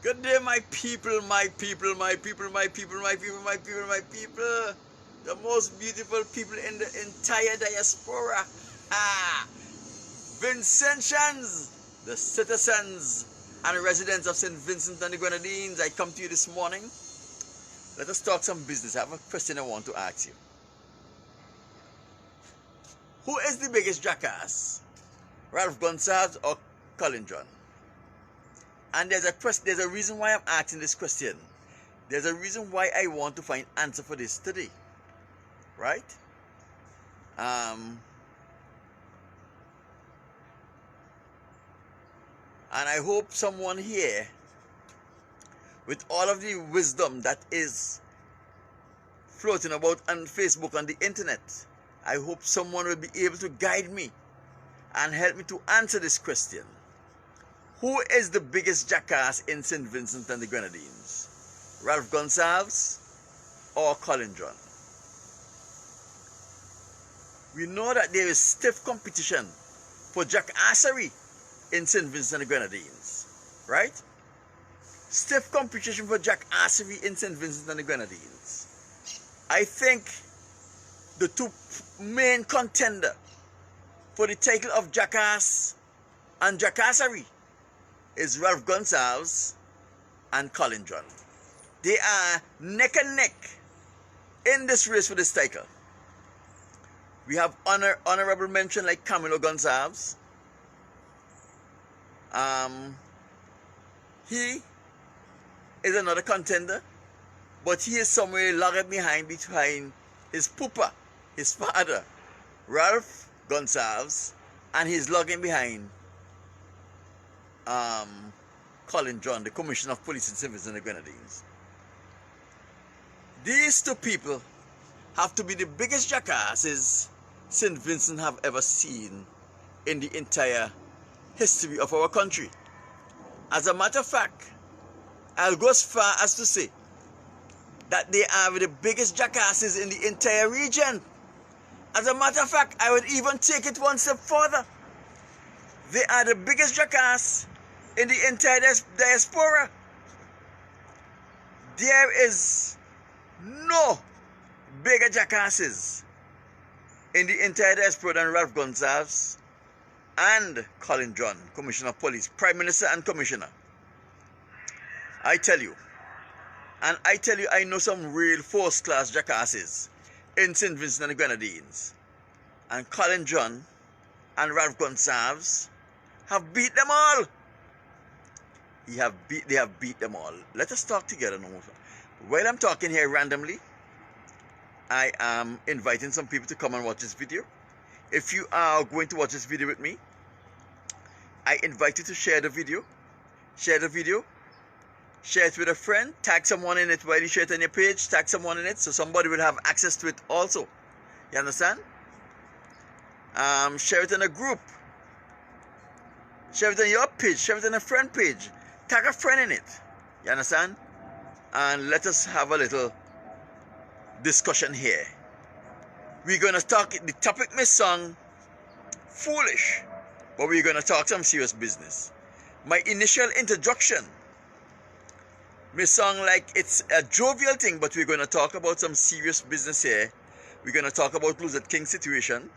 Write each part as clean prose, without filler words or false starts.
Good day, my people, my people, my people, my people, my people, my people, my people. The most beautiful people in the entire diaspora. Ah, Vincentians, the citizens and residents of St. Vincent and the Grenadines. I come to you this morning. Let us talk some business. I have a question I want to ask you. Who is the biggest jackass? Ralph Gonsalves or Colin John? And there's a reason why I'm asking this question. There's a reason why I want to find answer for this today. Right? And I hope someone here, with all of the wisdom that is floating about on Facebook, on the internet, I hope someone will be able to guide me and help me to answer this question. Who is the biggest jackass in St. Vincent and the Grenadines? Ralph Gonsalves or Colin John? We know that there is stiff competition for jackassery in St. Vincent and the Grenadines, right? Stiff competition for jackassery in St. Vincent and the Grenadines. I think the two main contender for the title of jackass and jackassery is Ralph Gonsalves and Colin John. They are neck and neck in this race for this title. We have honorable mention like Camilo Gonsalves. He is another contender, but he is somewhere lagging behind his pooper, his father, Ralph Gonsalves, and he's lagging behind Colin John, the Commissioner of Police in St. Vincent and the Grenadines. These two people have to be the biggest jackasses St. Vincent have ever seen in the entire history of our country. As a matter of fact, I'll go as far as to say that they are the biggest jackasses in the entire region. As a matter of fact, I would even take it one step further. They are the biggest jackass in the entire diaspora. There is no bigger jackasses in the entire diaspora than Ralph Gonsalves and Colin John, Commissioner of Police, Prime Minister and Commissioner. I tell you, I know some real first-class jackasses in St. Vincent and the Grenadines. And Colin John and Ralph Gonsalves have beat them all. They have beat them all. Let us talk together now. While I'm talking here randomly, I am inviting some people to come and watch this video. If you are going to watch this video with me, I invite you to share the video. Share the video. Share it with a friend. Tag someone in it while you share it on your page. Tag someone in it so somebody will have access to it also. You understand? Share it in a group. Share it on your page. Share it on a friend page. Tag a friend in it. You understand? And let us have a little discussion here. We're going to talk, the topic may sound foolish, but we're going to talk some serious business. My initial introduction may sound like it's a jovial thing, but we're going to talk about some serious business here. We're going to talk about Luzette King's situation,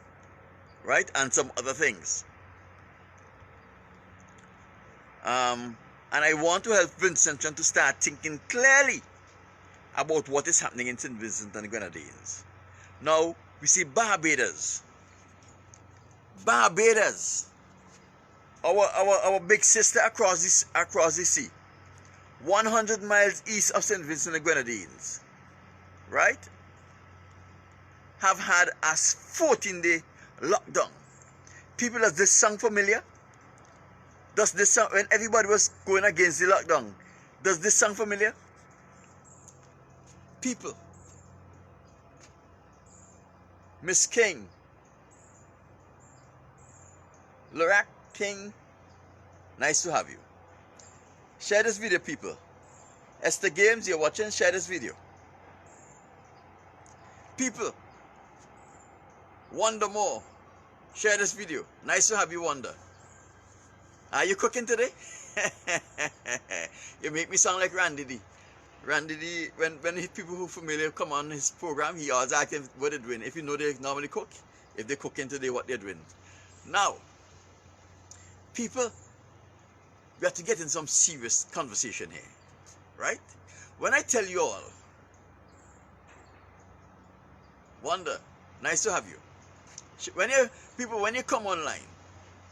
right? And some other things. And I want to help Vincent to start thinking clearly about what is happening in St. Vincent and the Grenadines. Now, we see Barbados. Barbados, our big sister across the sea, 100 miles east of St. Vincent and the Grenadines, right? Have had a 14-day lockdown. People, does this sound familiar? Does this sound, when everybody was going against the lockdown, does this sound familiar? People, Miss King, Lorraine King, nice to have you. Share this video, people. Esther Games, you're watching, share this video. People, Wonder More, share this video. Nice to have you, Wonder. Are you cooking today? You make me sound like Randy D. Randy D, when people who familiar come on his program, he always asks them what they're doing. If you know they normally cook, if they're cooking today, what they're doing. Now, people, we have to get in some serious conversation here, right? When I tell you all, Wonder, nice to have you. When you come online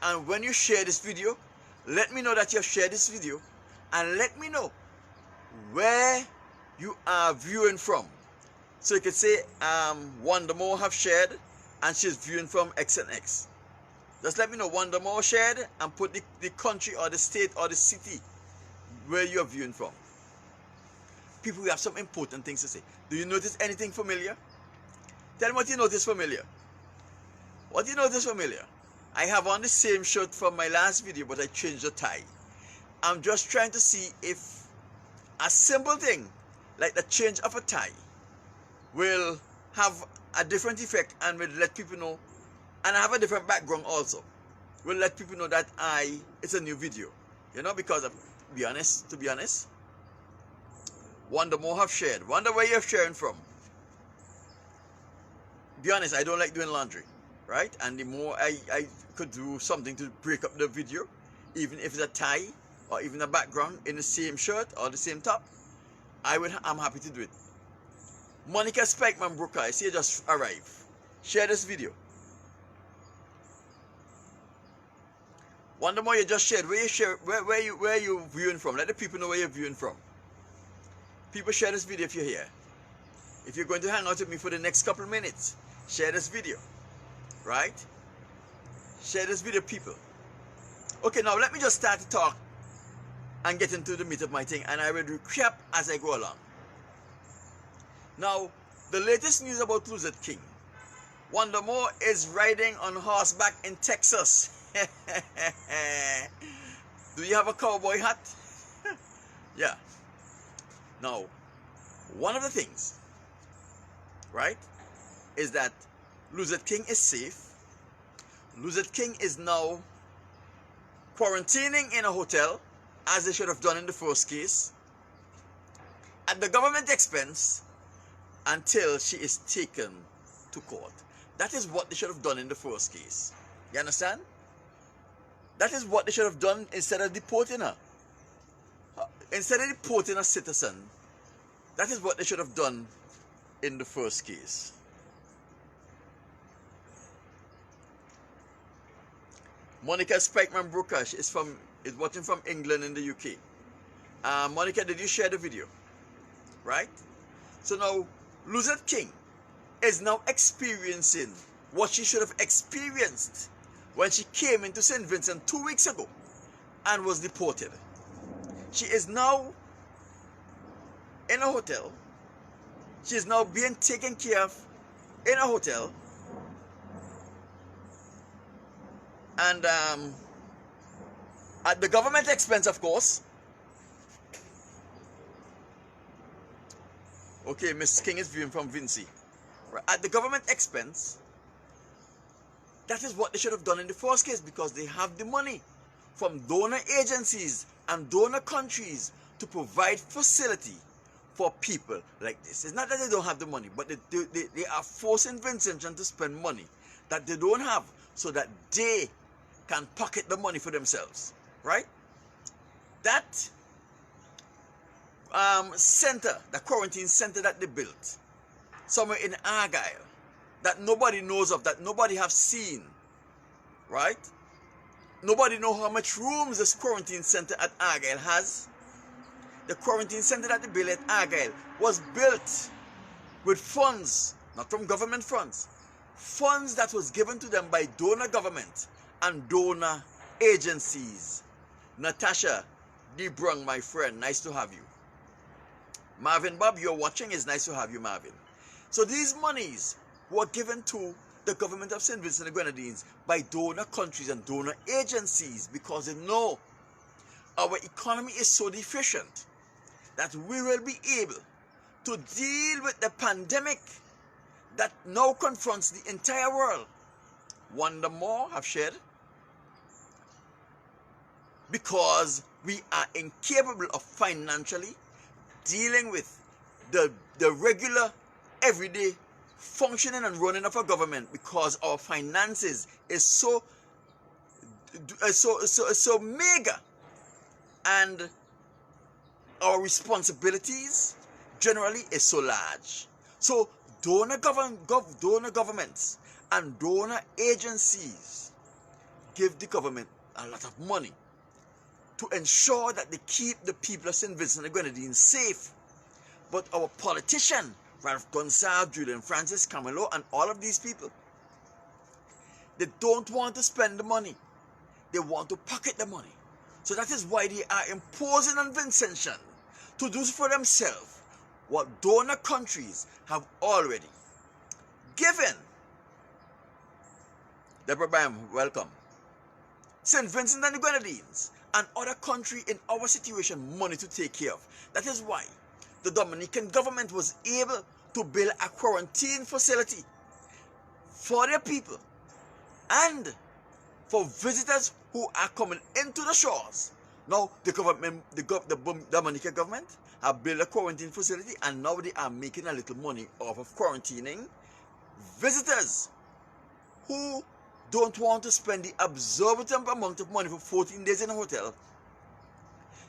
and when you share this video, let me know that you have shared this video and let me know where you are viewing from. So you could say Wonder Moore have shared and she's viewing from X and X. Just let me know Wonder Moore shared and put the country or the state or the city where you are viewing from. People, we have some important things to say. Do you notice anything familiar? Tell me what you notice familiar. What do you notice familiar? I have on the same shirt from my last video, but I changed the tie. I'm just trying to see if a simple thing like the change of a tie will have a different effect and will let people know, and I have a different background also, will let people know that it's a new video. You know, because to be honest, Wonder More have shared. Wonder where you're sharing from. Be honest, I don't like doing laundry, right? And the more I could do something to break up the video, even if it's a tie or even a background in the same shirt or the same top, I'm happy to do it. Monica Spikeman Brooker, I see you just arrived. Share this video. Wonder More, you just shared. Where you viewing from? Let the people know where you're viewing from. People, share this video if you're here. If you're going to hang out with me for the next couple of minutes, share this video, right? Share this video, people. Okay, now let me just start to talk and get into the meat of my thing, and I will recap as I go along. Now, the latest news about Luzette King. Wonder More is riding on horseback in Texas. Do you have a cowboy hat? Yeah. Now, one of the things, right, is that Luzette King is safe. Luzette King is now quarantining in a hotel, as they should have done in the first case, at the government expense, until she is taken to court. That is what they should have done in the first case. You understand? That is what they should have done instead of deporting her. Instead of deporting a citizen, that is what they should have done in the first case. Monica Spikeman Brooker is watching from England in the UK. Monica, did you share the video? Right? So now, Luzette King is now experiencing what she should have experienced when she came into St. Vincent 2 weeks ago and was deported. She is now in a hotel. She is now being taken care of in a hotel. And at the government expense, of course. Okay, Miss King is viewing from Vinci. At the government expense, that is what they should have done in the first case, because they have the money from donor agencies and donor countries to provide facility for people like this. It's not that they don't have the money, but they are forcing Vincent to spend money that they don't have so that they can pocket the money for themselves, right? That center, the quarantine center that they built somewhere in Argyle, that nobody knows of, that nobody have seen, right? Nobody know how much rooms this quarantine center at Argyle has. The quarantine center that they built at Argyle was built with funds, not from government funds, funds that was given to them by donor government and donor agencies. Natasha DeBrung, my friend, nice to have you. Marvin Bob, you're watching, it's nice to have you, Marvin. So these monies were given to the government of St. Vincent and the Grenadines by donor countries and donor agencies, because they know our economy is so deficient that we will be able to deal with the pandemic that now confronts the entire world. Wonder More have shared. because we are incapable of financially dealing with the regular, everyday functioning and running of a government, because our finances is so mega, and our responsibilities generally is so large. So donor governments and donor agencies give the government a lot of money to ensure that they keep the people of St. Vincent and the Grenadines safe. But our politician, Ralph Gonsalves, Julian Francis, Camilo, and all of these people, they don't want to spend the money. They want to pocket the money. So that is why they are imposing on Vincentian to do for themselves what donor countries have already given. Deborah Bam, welcome. St. Vincent and the Grenadines and other country in our situation money to take care of. That is why the Dominican government was able to build a quarantine facility for their people and for visitors who are coming into the shores. Now the Dominican government have built a quarantine facility, and now they are making a little money off of quarantining visitors who don't want to spend the exorbitant amount of money for 14 days in a hotel.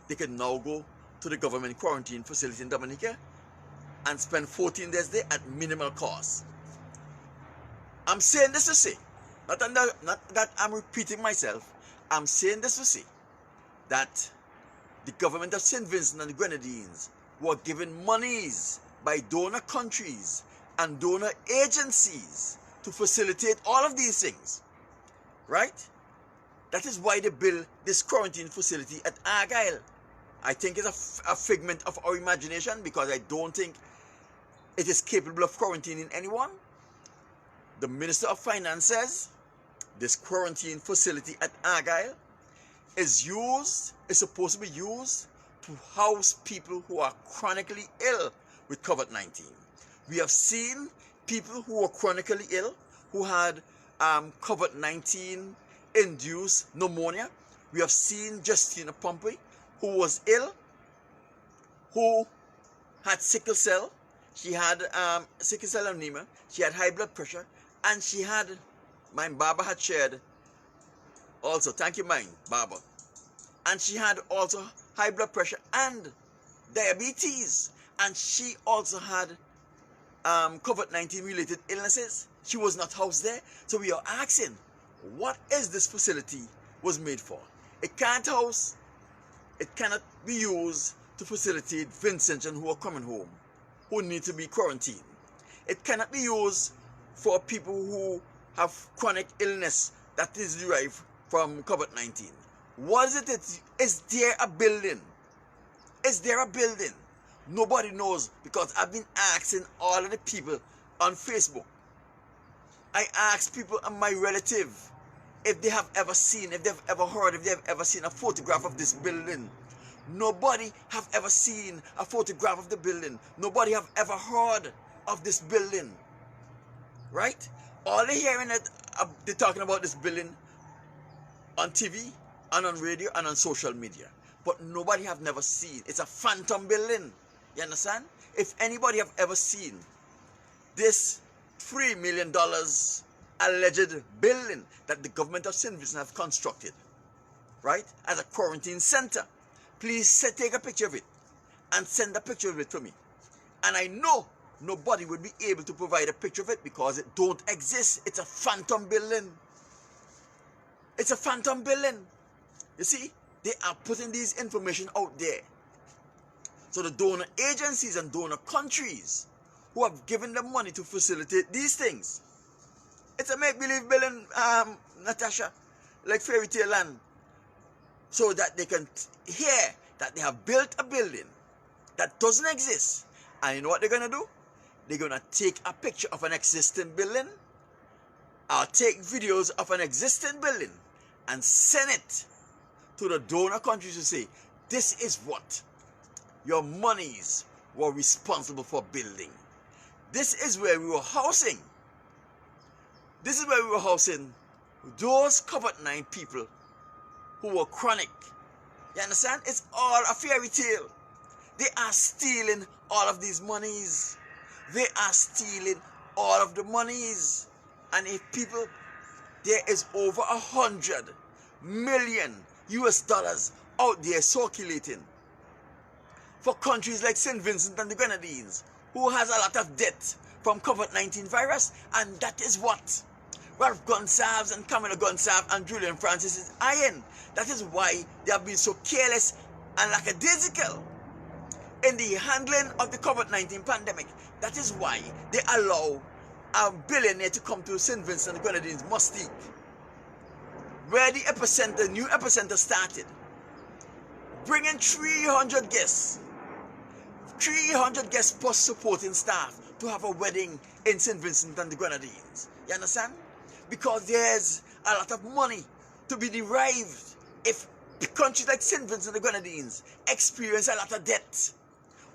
They can now go to the government quarantine facility in Dominica and spend 14 days there at minimal cost. I'm saying this to say, not that I'm repeating myself, I'm saying this to say that the government of St. Vincent and the Grenadines were given monies by donor countries and donor agencies to facilitate all of these things, right? That is why they built this quarantine facility at Argyle. I think it's a figment of our imagination, because I don't think it is capable of quarantining anyone. The Minister of Finance says this quarantine facility at Argyle is supposed to be used to house people who are chronically ill with COVID-19. We have seen people who were chronically ill, who had COVID-19 induced pneumonia. We have seen Justina Pompey, who was ill, who had sickle cell. She had sickle cell anemia. She had high blood pressure, and she had, my Baba had shared also, thank you, mine, Baba. And she had also high blood pressure and diabetes. And she also had COVID-19 related illnesses. She was not housed there. So we are asking, what is this facility was made for? It cannot be used to facilitate Vincentians who are coming home, who need to be quarantined. It cannot be used for people who have chronic illness that is derived from COVID-19. What is it? Is there a building? Is there a building? Nobody knows, because I've been asking all of the people on Facebook. I asked people and my relative if they have ever seen, if they've ever heard, if they've ever seen a photograph of this building. Nobody have ever seen a photograph of the building. Nobody have ever heard of this building. Right? All they're hearing it, they're talking about this building on TV and on radio and on social media. But nobody have never seen. It's a phantom building. You understand? If anybody have ever seen this $3 million alleged building that the government of St. Vincent have constructed, right, as a quarantine center, please take a picture of it and send a picture of it to me. And I know nobody would be able to provide a picture of it because it don't exist. It's a phantom building. It's a phantom building. You see, they are putting these information out there. So the donor agencies and donor countries who have given them money to facilitate these things. It's a make-believe building, Natasha, like fairy tale land. So that they can hear that they have built a building that doesn't exist. And you know what they're going to do? They're going to take a picture of an existing building, or take videos of an existing building and send it to the donor countries to say, this is what your monies were responsible for building. This is where we were housing. This is where we were housing those COVID-19 people who were chronic You understand? It's all a fairy tale. They are stealing all of these monies. They are stealing all of the monies. And if people, there is over 100 million US dollars out there circulating for countries like St. Vincent and the Grenadines, who has a lot of debt from COVID-19 virus, and that is what Ralph Gonsalves and Camilla Gonsalves and Julian Francis is eyeing. That is why they have been so careless and lackadaisical in the handling of the COVID-19 pandemic. That is why they allow a billionaire to come to St. Vincent and the Grenadines, Mustique, where the epicenter, new epicenter started, bringing 300 guests, 300 guests plus supporting staff to have a wedding in St. Vincent and the Grenadines. You understand? Because there's a lot of money to be derived if countries like St. Vincent and the Grenadines experience a lot of debt.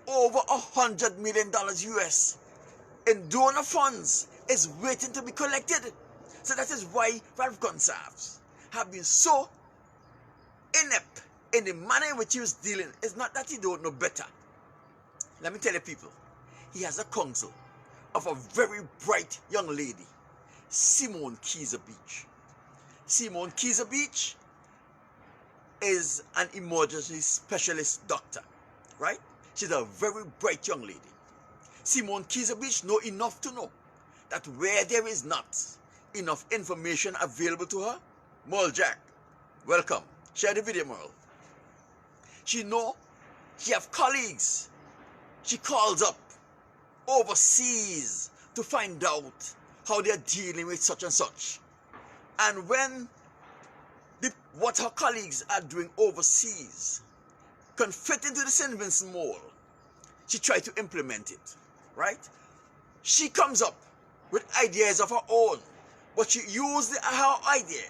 Over $100 million US in donor funds is waiting to be collected. So that is why Ralph Gonsalves have been so inept in the manner in which he was dealing. It's not that he don't know better. Let me tell you people, he has a counsel of a very bright young lady, Simone Keyser Beach. Simone Keyser Beach is an emergency specialist doctor, right? She's a very bright young lady. Simone Keyser Beach know enough to know that where there is not enough information available to her, Merle Jack, welcome. Share the video, Merle. She know she have colleagues. She calls up overseas to find out how they are dealing with such and such. And when what her colleagues are doing overseas can fit into the St. Vincent mold, she tried to implement it, right? She comes up with ideas of her own, but she used her idea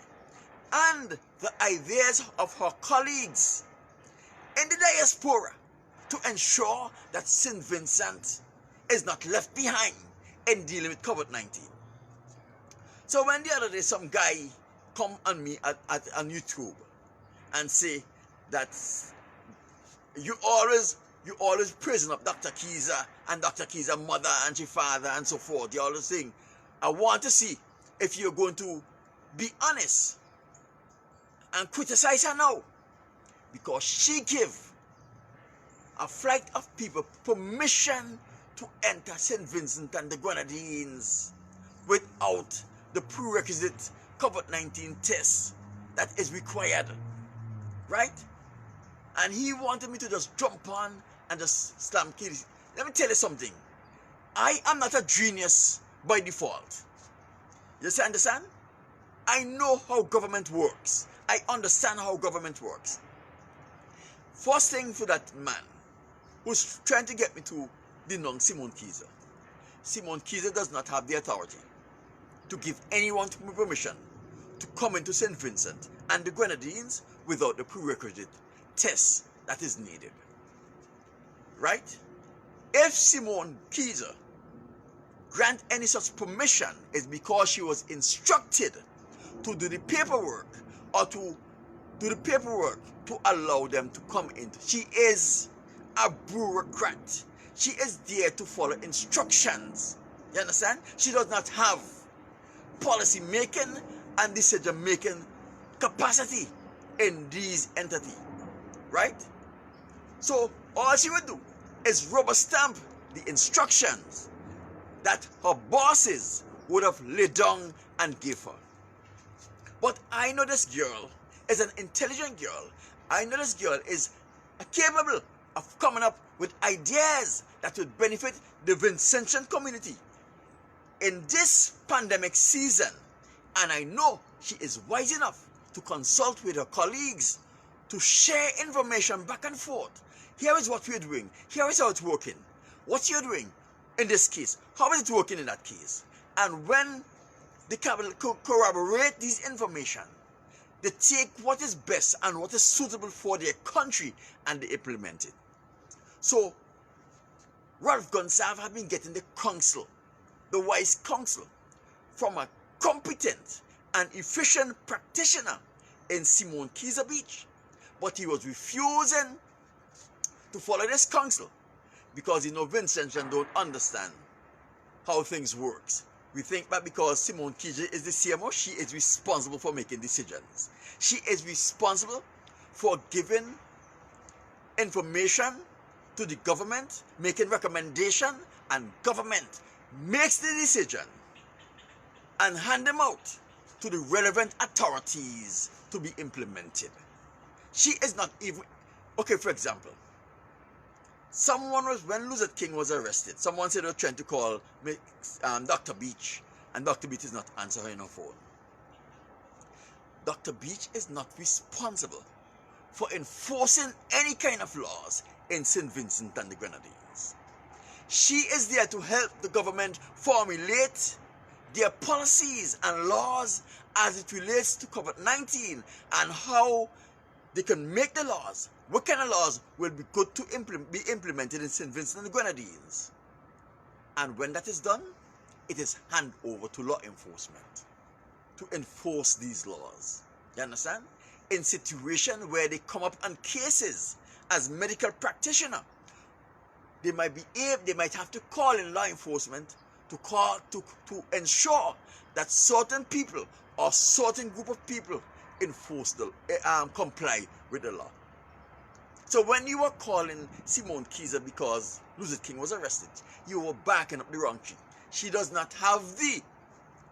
and the ideas of her colleagues in the diaspora to ensure that St. Vincent is not left behind in dealing with COVID-19. So when the other day some guy come on me on YouTube and say that you always praising up Dr. Keyser and Dr. Keyser's mother and her father and so forth, you always saying, I want to see if you're going to be honest and criticize her now, because she gave a flight of people permission to enter St. Vincent and the Grenadines without the prerequisite COVID-19 test that is required, right? And he wanted me to just jump on and just slam kids. Let me tell you something. I am not a genius by default. You understand? I know how government works. I understand how government works. First thing for that man who's trying to get me to denounce Simone Keyser. Simone Keyser does not have the authority to give anyone permission to come into St. Vincent and the Grenadines without the prerequisite test that is needed. Right? If Simone Keyser grant any such permission, it's because she was instructed to do the paperwork or to do the paperwork to allow them to come in. She is a bureaucrat. She is there to follow instructions. You understand? She does not have policy making and decision making capacity in these entities. Right? So all she would do is rubber stamp the instructions that her bosses would have laid down and gave her. But I know this girl is an intelligent girl. I know this girl is capable of coming up with ideas that would benefit the Vincentian community in this pandemic season. And I know she is wise enough to consult with her colleagues to share information back and forth. Here is what we're doing. Here is how it's working. What you're doing in this case, how is it working in that case? And when they corroborate this information, they take what is best and what is suitable for their country and they implement it. So, Ralph Gonsalves have been getting the counsel, the wise counsel, from a competent and efficient practitioner in Simone Keyser Beach. But he was refusing to follow this counsel because Vincent don't understand how things works. We think that because Simone Kije is the CMO, she is responsible for making decisions. She is responsible for giving information to the government, making recommendation, and government makes the decision and hand them out to the relevant authorities to be implemented. She is not even, okay, for example, when Lizette King was arrested, someone said they were trying to call Dr. Beach, and Dr. Beach is not answering her phone. Dr. Beach is not responsible for enforcing any kind of laws in St. Vincent and the Grenadines. She is there to help the government formulate their policies and laws as it relates to COVID-19 and how they can make the laws. What kind of laws will be good to be implemented in St. Vincent and the Grenadines? And when that is done, it is handed over to law enforcement to enforce these laws. You understand? In situations where they come up on cases as medical practitioner, they might have to call in law enforcement to ensure that certain people or certain group of people comply with the law. So when you were calling Simone Kije because Lizette King was arrested, you were backing up the wrong tree. She does not have the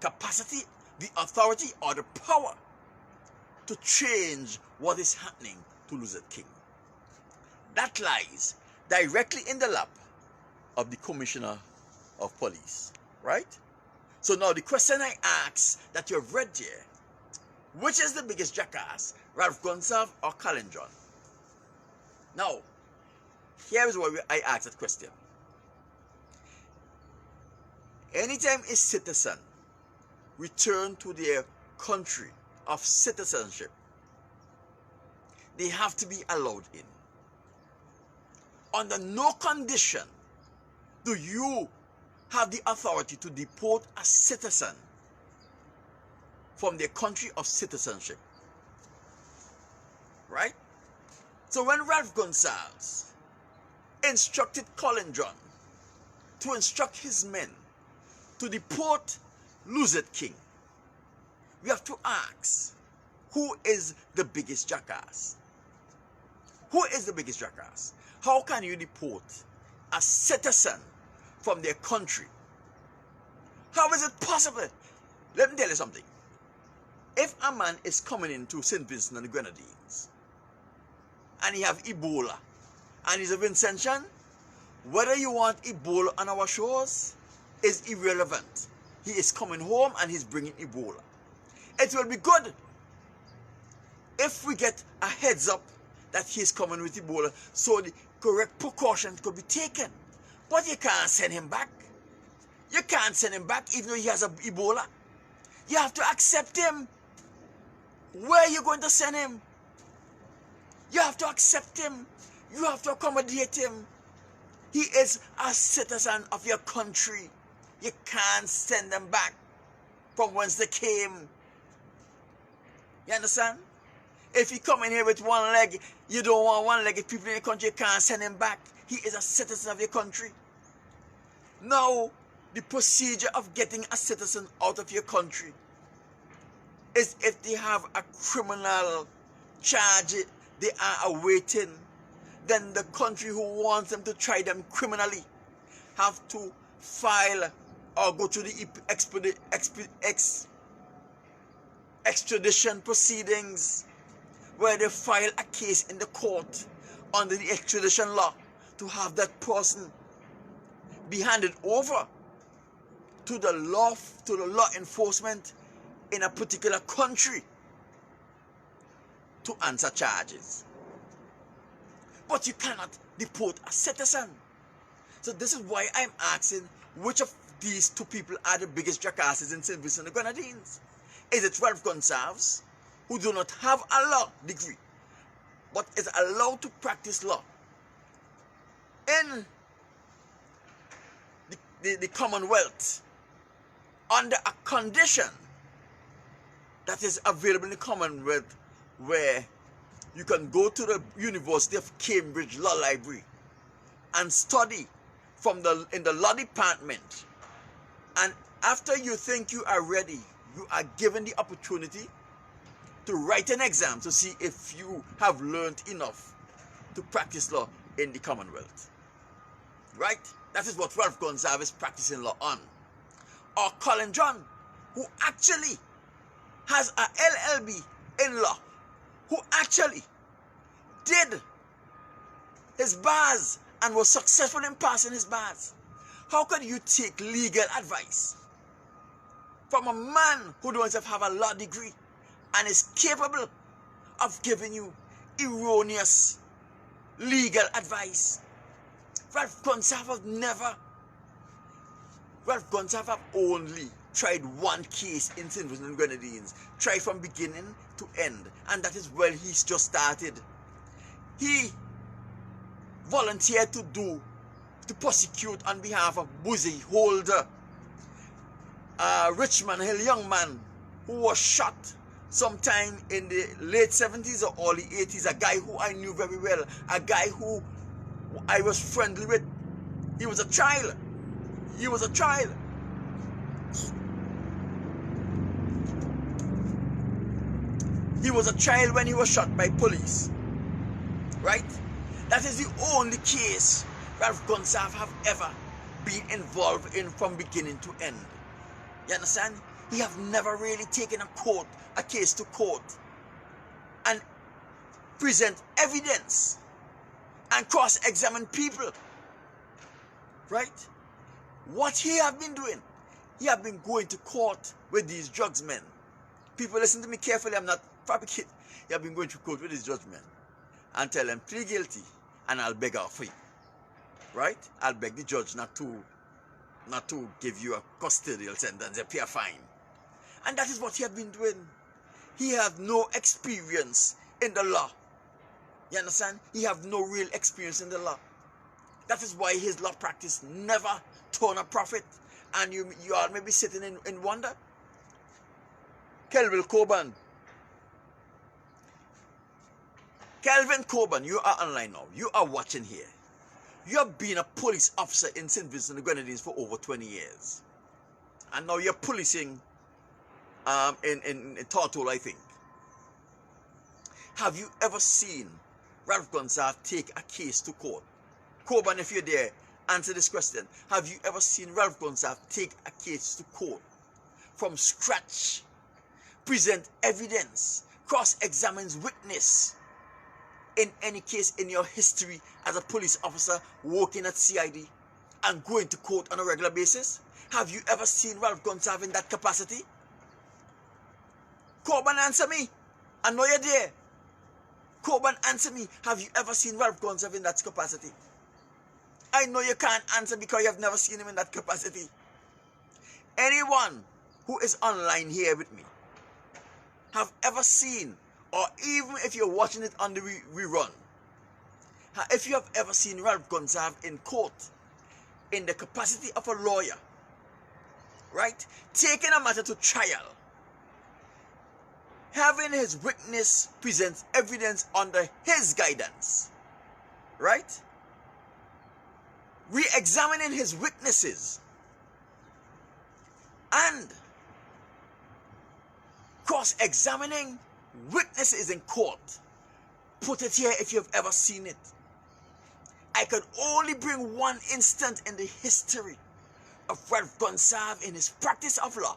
capacity, the authority, or the power to change what is happening to Lizette King. That lies directly in the lap of the Commissioner of Police, right? So now the question I ask that you've read here, which is the biggest jackass, Ralph Gonsalves or Colin John? Now, here is why I ask that question. Anytime a citizen return to their country of citizenship, they have to be allowed in. Under no condition do you have the authority to deport a citizen from their country of citizenship. Right? So when Ralph Gonsalves instructed Colin John to instruct his men to deport Lizette King, we have to ask, who is the biggest jackass? Who is the biggest jackass? How can you deport a citizen from their country? How is it possible? Let me tell you something. If a man is coming into St. Vincent and the Grenadines and he have Ebola and he's a Vincentian, whether you want Ebola on our shores is irrelevant. He is coming home and he's bringing Ebola. It will be good if we get a heads up that he's coming with Ebola so the correct precautions could be taken. But you can't send him back. You can't send him back even though he has Ebola. You have to accept him. Where are you going to send him? You have to accept him. You have to accommodate him. He is a citizen of your country. You can't send them back from whence they came. You understand? If he come in here with one leg, you don't want one-legged people in your country, you can't send him back. He is a citizen of your country. Now, the procedure of getting a citizen out of your country is if they have a criminal charge they are awaiting, then the country who wants them to try them criminally have to file or go through the extradition proceedings where they file a case in the court under the extradition law to have that person be handed over to the law enforcement in a particular country to answer charges. But you cannot deport a citizen. So this is why I'm asking, which of these two people are the biggest jackasses in St. Vincent and the Grenadines? Is it Ralph Gonsalves, who do not have a law degree, but is allowed to practice law in the Commonwealth under a condition that is available in the Commonwealth where You can go to the University of Cambridge Law Library and study in the law department. And after you think you are ready, you are given the opportunity to write an exam to see if you have learned enough to practice law in the Commonwealth. Right? That is what Ralph Gonsalves is practicing law on. Or Colin John, who actually has a LLB in law, who actually did his bars and was successful in passing his bars. How can you take legal advice from a man who doesn't have a law degree and is capable of giving you erroneous legal advice? Ralph Gonsalves have only tried one case in St. Vincent and Grenadines, tried from beginning to end, and that is when he's just started. He volunteered to prosecute on behalf of Boozy Holder, a Richmond Hill young man who was shot sometime in the late 70s or early 80s, a guy who I knew very well, a guy who I was friendly with. He was a child. He was a child. He was a child when he was shot by police. Right? That is the only case Ralph Gonsalves have ever been involved in from beginning to end. You understand? He have never really taken a case to court and present evidence and cross-examine people. Right? What he have been doing, he have been going to court with these drugs men. People, listen to me carefully, I'm not fabricating. He have been going to court with these drugs men and tell them, plead guilty and I'll beg out for you. Right? I'll beg the judge not to give you a custodial sentence, a pay a fine. And that is what he have been doing. He have no experience in the law. You understand? He have no real experience in the law. That is why his law practice never turn a profit. And you all may be sitting in wonder. Kelvin Coburn, you are online now. You are watching here. You have been a police officer in St. Vincent and the Grenadines for over 20 years. And now you're policing in Tortola, I think. Have you ever seen Ralph Gonsalves take a case to court? Coburn, if you're there, answer this question. Have you ever seen Ralph Gonsalves take a case to court from scratch, present evidence, cross-examines witness in any case in your history as a police officer working at CID and going to court on a regular basis? Have you ever seen Ralph Gonsalves in that capacity? Coburn, answer me. I know you're there. Coburn, answer me. Have you ever seen Ralph Gonsalves in that capacity? I know you can't answer because you have never seen him in that capacity. Anyone who is online here with me have ever seen, or even if you're watching it on the rerun, if you have ever seen Ralph Gonsalves in court in the capacity of a lawyer, right, taking a matter to trial, having his witness present evidence under his guidance, right, re-examining his witnesses and cross-examining witnesses in court. Put it here if you've ever seen it. I could only bring one instant in the history of Ralph Gonsalves in his practice of law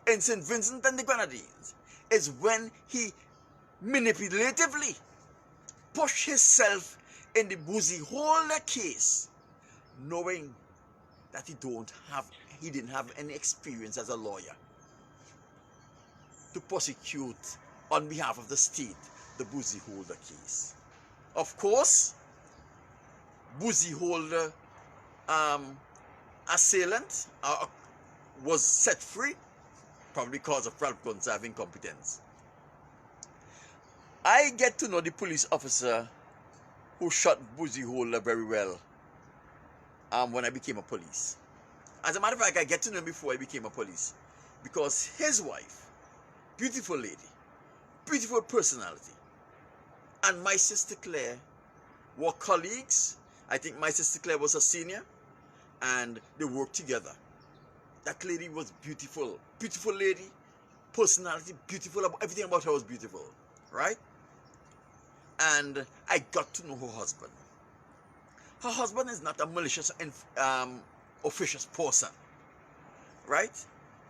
in St. Vincent and the Grenadines is when he manipulatively pushed himself in the Boozy Holder case, knowing that he didn't have any experience as a lawyer to prosecute on behalf of the state the Boozy Holder case. Of course, Boozy Holder assailant was set free, probably because of Ralph Gonsalves' incompetence. I get to know the police officer who shot Boozy Holder very well when I became a police. As a matter of fact, I get to know him before I became a police because his wife, beautiful lady, beautiful personality, and my sister Claire were colleagues. I think my sister Claire was a senior, and they worked together. That lady was beautiful, beautiful lady, personality, beautiful, everything about her was beautiful, right? And I got to know her husband. Her husband is not a malicious and officious person, right?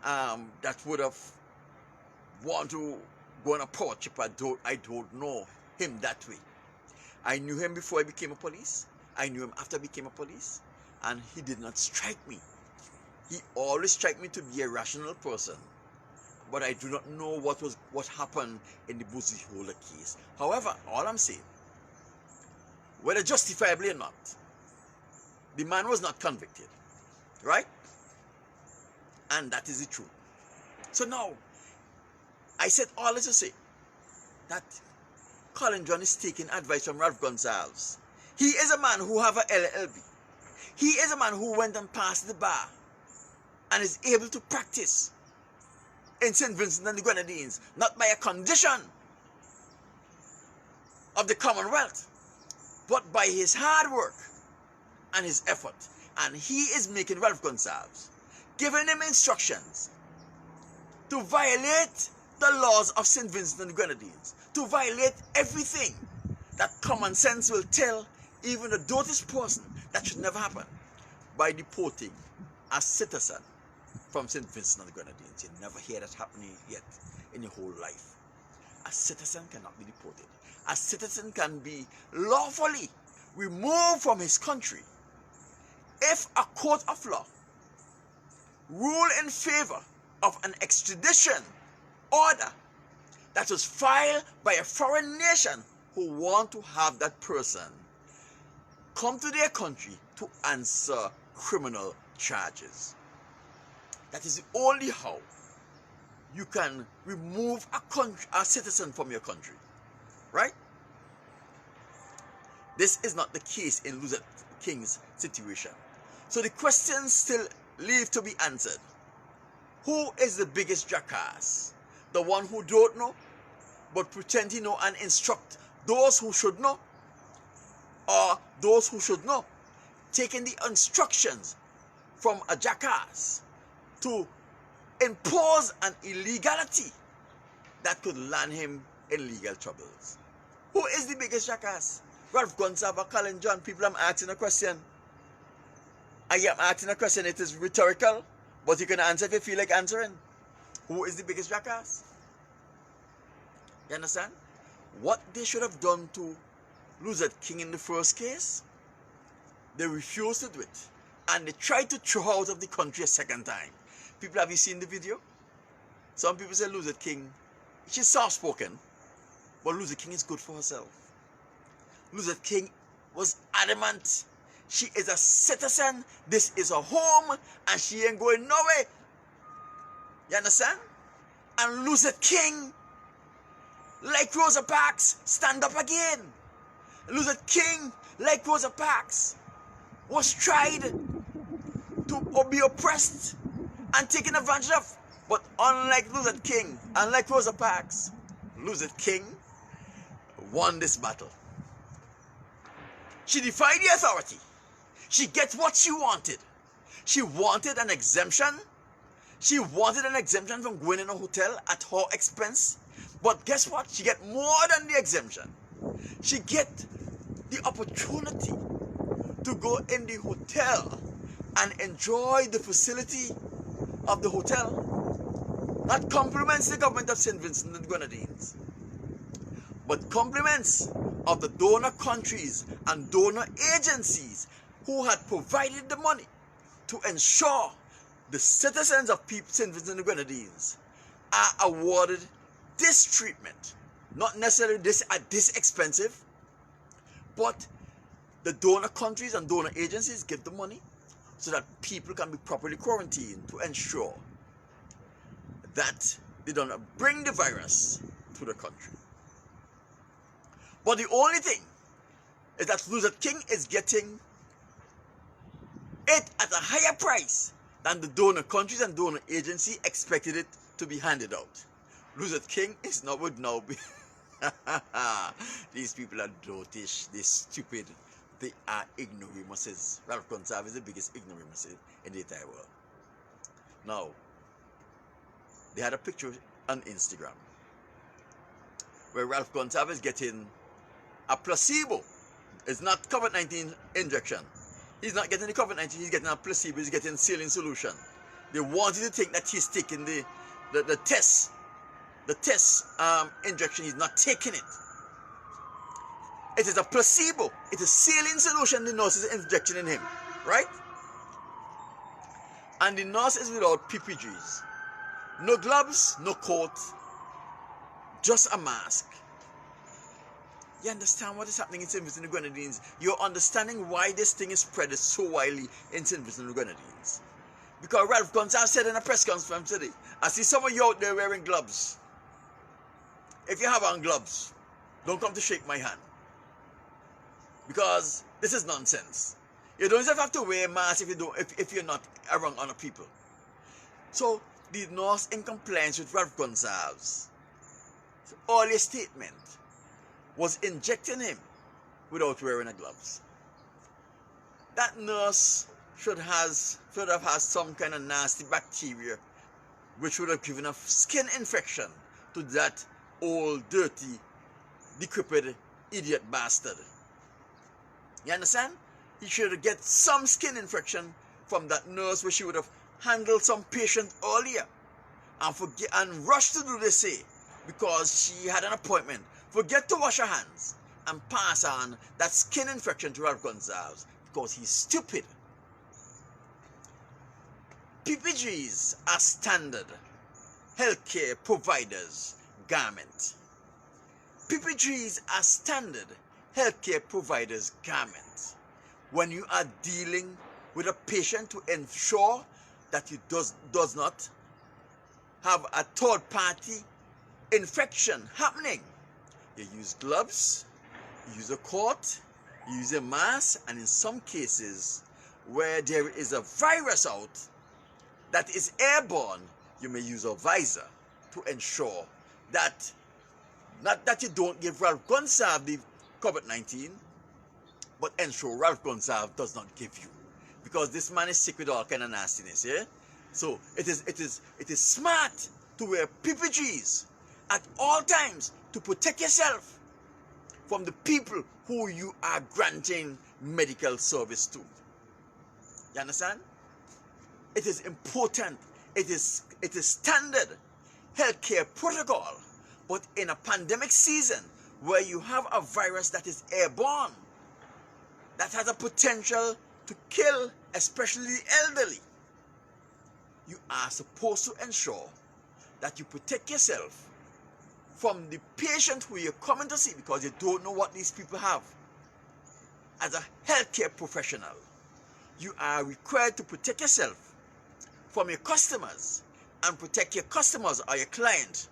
That would have want to go on a power trip. I don't know him that way. I knew him before I became a police. I knew him after I became a police, and he did not strike me. He always struck me to be a rational person, but I do not know what happened in the Boozy Holder case. However, all I'm saying, whether justifiably or not, the man was not convicted, right? And that is the truth. So now, I said all this to say that Colin John is taking advice from Ralph Gonsalves. He is a man who have a LLB. He is a man who went and passed the bar and is able to practice in St. Vincent and the Grenadines, not by a condition of the Commonwealth, but by his hard work and his effort. And he is making Ralph Gonsalves, giving him instructions to violate the laws of St. Vincent and the Grenadines, to violate everything that common sense will tell even the dirtiest person that should never happen, by deporting a citizen from St. Vincent and the Grenadines. You never hear that happening yet in your whole life. A citizen cannot be deported. A citizen can be lawfully removed from his country if a court of law rule in favor of an extradition order that was filed by a foreign nation who want to have that person come to their country to answer criminal charges. That is the only how you can remove a citizen from your country, right? This is not the case in Luther King's situation. So the questions still leave to be answered. Who is the biggest jackass? The one who don't know, but pretend to know and instruct those who should know, or those who should know, taking the instructions from a jackass to impose an illegality that could land him in legal troubles? Who is the biggest jackass? Ralph Gonsalves or Colin John? People, I'm asking a question. I am asking a question. It is rhetorical, but you can answer if you feel like answering. Who is the biggest jackass? You understand? What they should have done to Luther King in the first case, they refused to do it. And they tried to throw her out of the country a second time. People, have you seen the video? Some people say Luther King, she's soft-spoken, but Luther King is good for herself. Luther King was adamant. She is a citizen. This is her home, and she ain't going nowhere. You understand? And Luther King, like Rosa Parks, stand up again. Luther King, like Rosa Parks, was tried to be oppressed and taken advantage of. But unlike Luther King, unlike Rosa Parks, Luther King won this battle. She defied the authority. She gets what she wanted. She wanted an exemption. She wanted an exemption from going in a hotel at her expense. But guess what? She get more than the exemption. She get the opportunity to go in the hotel and enjoy the facility of the hotel. Not compliments the government of St. Vincent and the Grenadines, but compliments of the donor countries and donor agencies who had provided the money to ensure the citizens of St. Vincent and the Grenadines are awarded this treatment. Not necessarily this expensive, but the donor countries and donor agencies give the money so that people can be properly quarantined to ensure that they don't bring the virus to the country. But the only thing is that Luther King is getting it at a higher price than the donor countries and donor agency expected it to be handed out. Luther King is now would now be These people are dotish, they're stupid, they are ignoramuses. Ralph Gonsalves is the biggest ignoramus in the entire world. Now, they had a picture on Instagram where Ralph Gonsalves is getting a placebo. It's not COVID-19 injection. He's not getting the COVID-19, he's getting a placebo, he's getting saline solution. They want you to think that he's taking the test injection. He's not taking it. It is a placebo. It is saline solution the nurse is injecting in him, right? And the nurse is without PPGs. No gloves, no coat, just a mask. You understand what is happening in St. Vincent and the Grenadines? You're understanding why this thing is spread so widely in St. Vincent and the Grenadines. Because Ralph Gonsalves said in a press conference today, I see some of you out there wearing gloves. If you have on gloves, don't come to shake my hand. Because this is nonsense. You don't even have to wear a mask if you're not around other people. So the nurse in compliance with Ralph Gonsalves' earlier statement was injecting him without wearing the gloves. That nurse should have had some kind of nasty bacteria which would have given a skin infection to that old, dirty, decrepit, idiot bastard. You understand? He should get some skin infection from that nurse where she would have handled some patient earlier and rushed to do this say because she had an appointment. Forget to wash her hands and pass on that skin infection to Ralph Gonsalves because he's stupid. PPGs are standard healthcare providers' garment. PPGs are standard healthcare providers' garment. When you are dealing with a patient to ensure that he does not have a third party infection happening, you use gloves, you use a coat, you use a mask, and in some cases where there is a virus out that is airborne, you may use a visor to ensure that, not that you don't give Ralph Gonsalves the COVID-19, but ensure Ralph Gonsalves does not give you. Because this man is sick with all kind of nastiness, yeah? So it is smart to wear PPGs at all times to protect yourself from the people who you are granting medical service to. You understand? It is important. It is standard healthcare protocol. But in a pandemic season where you have a virus that is airborne, that has a potential to kill, especially the elderly, you are supposed to ensure that you protect yourself from the patient who you're coming to see, because you don't know what these people have. As a healthcare professional, you are required to protect yourself from your customers and protect your customers or your client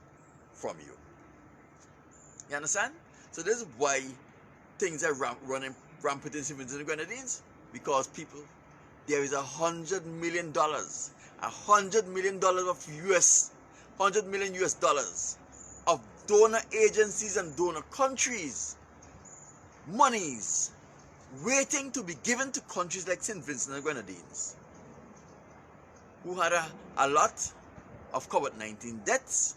from you. You understand? So this is why things are running rampant in St. Vincent and the Grenadines, because people, there is $100 million of $100 million US dollars of donor agencies and donor countries monies waiting to be given to countries like St. Vincent and the Grenadines, who had a lot of COVID-19 deaths.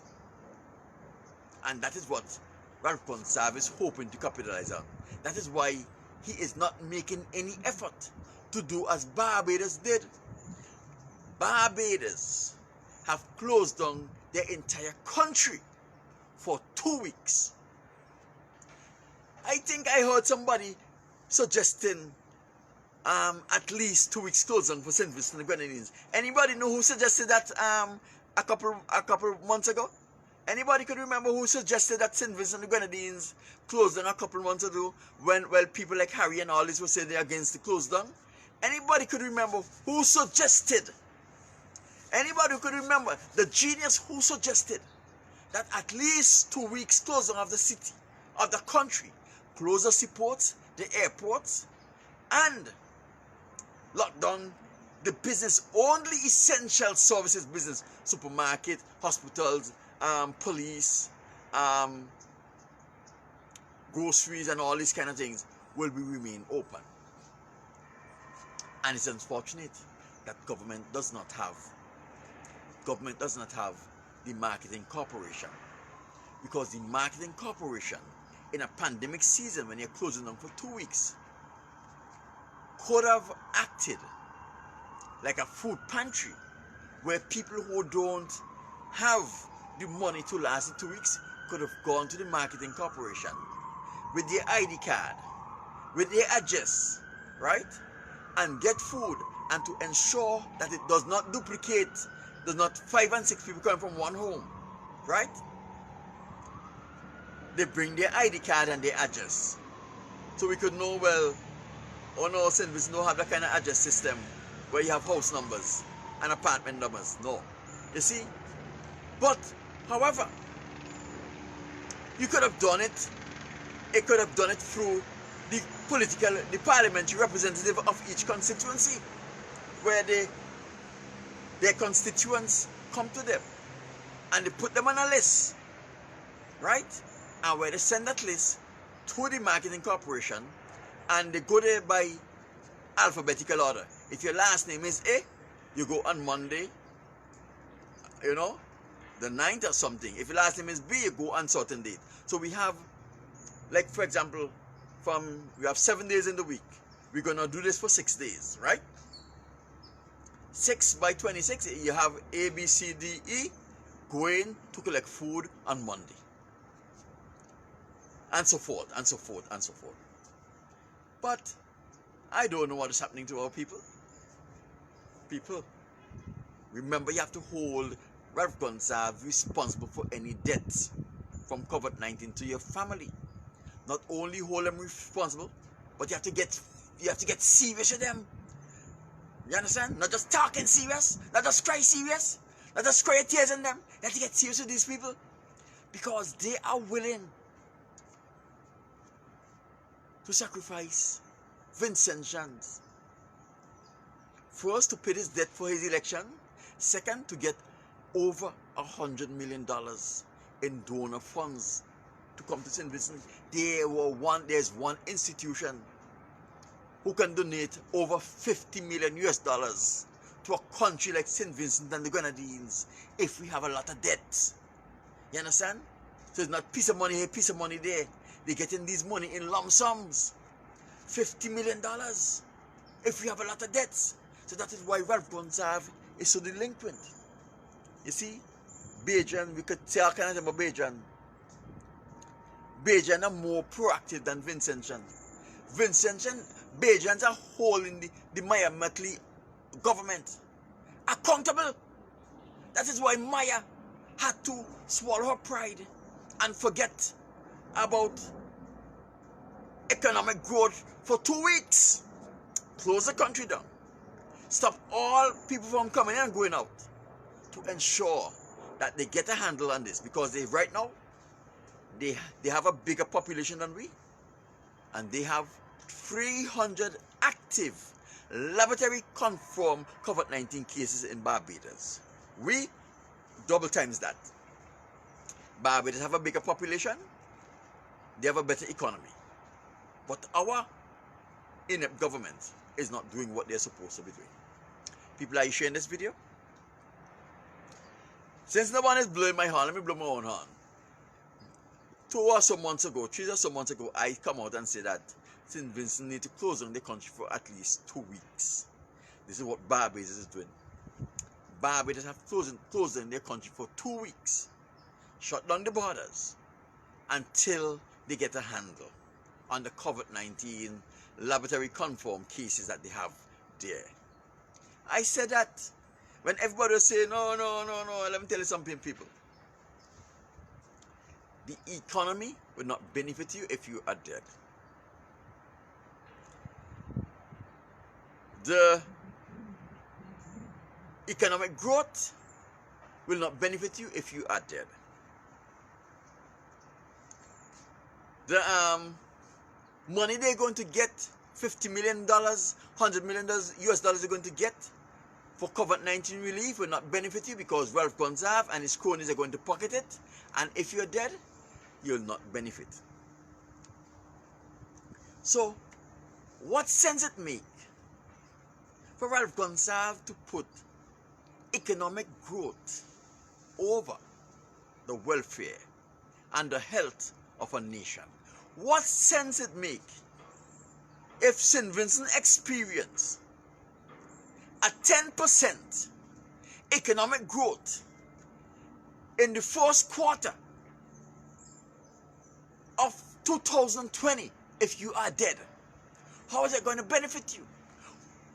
And that is what Ralph Gonsalves is hoping to capitalize on. That is why he is not making any effort to do as Barbados did. Barbados have closed down their entire country for 2 weeks. I think I heard somebody suggesting at least 2 weeks closed down for St. Vincent and the Grenadines. Anybody know who suggested that a couple months ago? Anybody could remember who suggested that St. Vincent and the Grenadines closed down a couple months ago when people like Harry and all this were saying they're against the close down? Anybody could remember who suggested? Anybody who could remember the genius who suggested that at least 2 weeks close down of the city, of the country, close the seaports, the airports, and lock down the business, only essential services business, supermarket, hospitals, police, groceries and all these kind of things will remain open. And it's unfortunate that government does not have the marketing corporation, because the marketing corporation in a pandemic season, when you're closing them for 2 weeks, could have acted like a food pantry, where people who don't have the money to last the 2 weeks could have gone to the marketing corporation with their ID card, with their address, right, and get food, and to ensure that it does not duplicate, does not 5 and 6 people coming from one home, right? They bring their ID card and their address, so we could know, well, oh no, St. Vincent don't have that kind of address system where you have house numbers and apartment numbers. No, you see. But however, you could have done it. It could have done it through the parliamentary representative of each constituency, where their constituents come to them and they put them on a list, right? And where they send that list to the marketing corporation, and they go there by alphabetical order. If your last name is A, you go on Monday, you know, the 9th or something. If your last name is B, you go on certain date. So we have, like for example, we have 7 days in the week. We're gonna do this for 6 days, right? 6 by 26, you have A, B, C, D, E going to collect food on Monday, and so forth, and so forth, and so forth. But I don't know what is happening to our people. People, remember, you have to hold Rev Gonsalves responsible for any deaths from COVID-19 to your family. Not only hold them responsible, but you have to get serious with them. You understand? Not just talking serious, not just cry serious, not just cry tears in them. You have to get serious with these people, because they are willing to sacrifice Vincent Jeans. First, to pay his debt for his election. Second, to get over $100 million in donor funds to come to St. Vincent. There's one institution who can donate over $50 million to a country like St. Vincent and the Grenadines if we have a lot of debt. You understand? So it's not piece of money here, piece of money there. They're getting these money in lump sums. $50 million if we have a lot of debts. So that is why Ralph Gonsalves is so delinquent. You see, Bajan, we could say all kinds about Bajan. Bajan are more proactive than Vincent Chan. Bajans are holding the Maya Mackley government accountable. That is why Maya had to swallow her pride and forget about economic growth for 2 weeks. Close the country down. Stop all people from coming in and going out, to ensure that they get a handle on this, because right now they have a bigger population than we, and they have 300 active laboratory confirmed COVID-19 cases in Barbados. We double times that. Barbados have a bigger population, they have a better economy, but our inept government is not doing what they're supposed to be doing. People, are you sharing this video? Since no one is blowing my horn, let me blow my own horn. 3 or so months ago, I come out and say that St. Vincent need to close down the country for at least 2 weeks. This is what Barbados is doing. Barbados have closed down their country for 2 weeks. Shut down the borders until they get a handle on the COVID-19 laboratory confirmed cases that they have there. I said that when everybody was saying, no, let me tell you something, people. The economy will not benefit you if you are dead. The economic growth will not benefit you if you are dead. The money they're going to get, $50 million, $100 million US dollars they're going to get for COVID-19 relief will not benefit you, because Ralph Gonsalves and his cronies are going to pocket it, and if you're dead, you'll not benefit. So, what sense it make for Ralph Gonsalves to put economic growth over the welfare and the health of a nation? What sense it make if St. Vincent experience a 10% economic growth in the first quarter of 2020 if you are dead? How is it going to benefit you?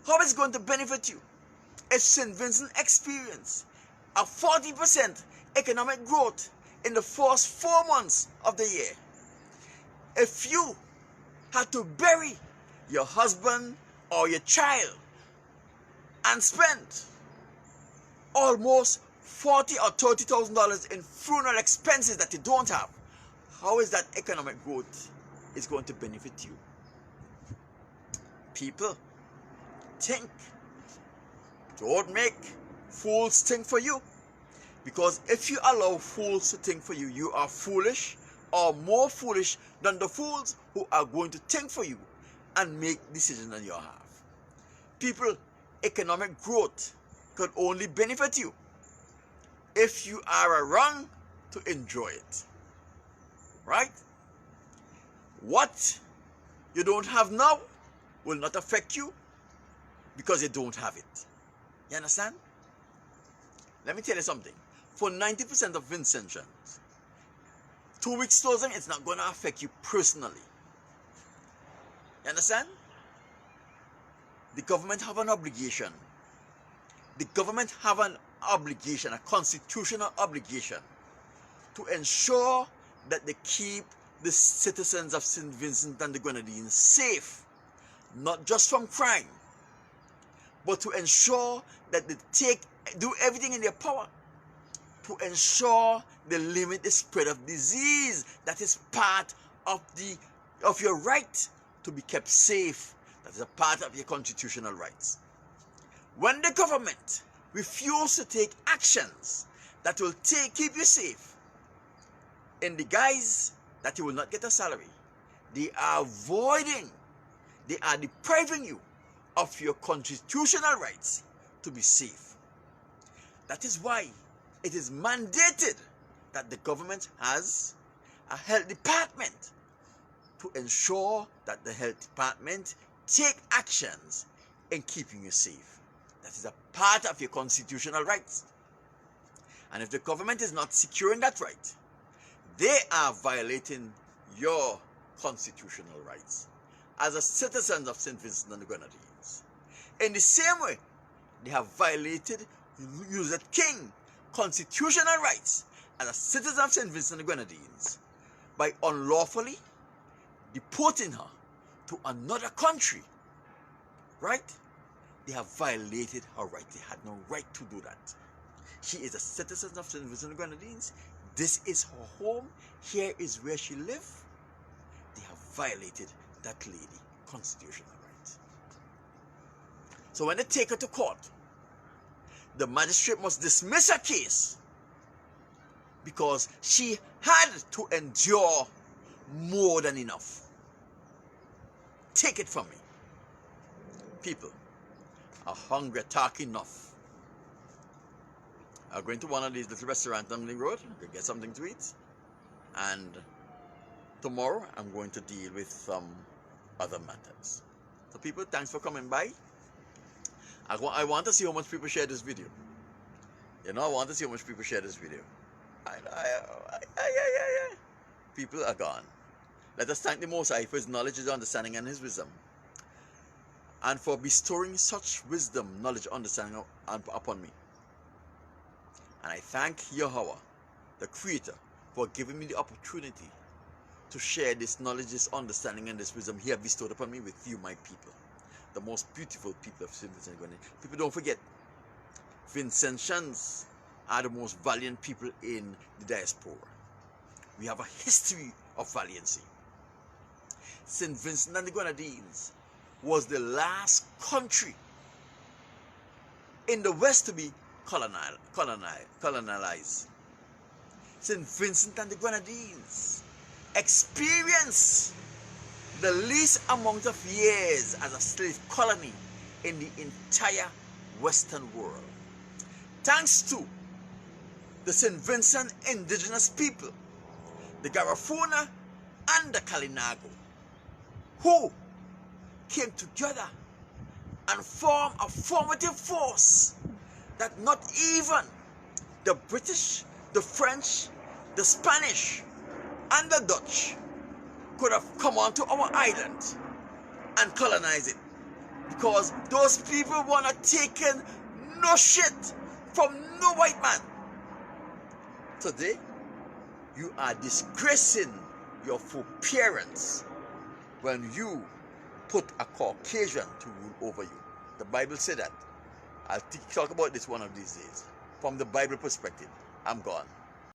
How is it going to benefit you if St. Vincent experience a 40% economic growth in the first 4 months of the year? If you had to bury your husband or your child and spend almost $40,000 or $30,000 in funeral expenses that you don't have, how is that economic growth is going to benefit you? People, think. Don't make fools think for you. Because if you allow fools to think for you, you are foolish or more foolish than the fools who are going to think for you and make decisions on your behalf. People, economic growth could only benefit you if you are around to enjoy it. Right? What you don't have now will not affect you because you don't have it. You understand? Let me tell you something. For 90% of Vincentians, 2 weeks closing, it's not going to affect you personally. You understand? The government have an obligation. The government have an obligation, a constitutional obligation, to ensure that they keep the citizens of St. Vincent and the Grenadines safe, not just from crime, but to ensure that they do everything in their power to ensure they limit the spread of disease. That is part of your right to be kept safe. That is a part of your constitutional rights. When the government refuses to take actions that will keep you safe, in the guise that you will not get a salary, they are depriving you of your constitutional rights to be safe. That is why it is mandated that the government has a health department to ensure that the health department take actions in keeping you safe. That is a part of your constitutional rights. And if the government is not securing that right, they are violating your constitutional rights as a citizen of St. Vincent and the Grenadines. In the same way, they have violated Elizabeth King constitutional rights as a citizen of St. Vincent and the Grenadines by unlawfully deporting her to another country. Right? They have violated her right. They had no right to do that. She is a citizen of St. Vincent and the Grenadines. This is her home. Here is where she lives. They have violated that lady constitutional right. So when they take her to court, the magistrate must dismiss her case because she had to endure more than enough. Take it from me. People are hungry, talk enough. I'm going to one of these little restaurants on the road to get something to eat. And tomorrow I'm going to deal with some other matters. So people, thanks for coming by. I want to see how much people share this video. You know, I want to see how much people share this video. People are gone. Let us thank the Most High for His knowledge, His understanding, and His wisdom, and for bestowing such wisdom, knowledge, understanding upon me. And I thank Yahweh, the Creator, for giving me the opportunity to share this knowledge, this understanding, and this wisdom He has bestowed upon me with you, my people, the most beautiful people of St. Vincent and Grenadines. People, don't forget, Vincentians are the most valiant people in the diaspora. We have a history of valiancy. St. Vincent and the Grenadines was the last country in the West to be colonized. St. Vincent and the Grenadines experienced the least amount of years as a slave colony in the entire Western world. Thanks to the St. Vincent indigenous people, the Garifuna and the Kalinago, who came together and formed a formative force that not even the British, the French, the Spanish, and the Dutch could have come onto our island and colonized it, because those people were not taking no shit from no white man. Today, you are disgracing your foreparents when you put a Caucasian to rule over you. The Bible said that. I'll talk about this one of these days from the Bible perspective. I'm gone.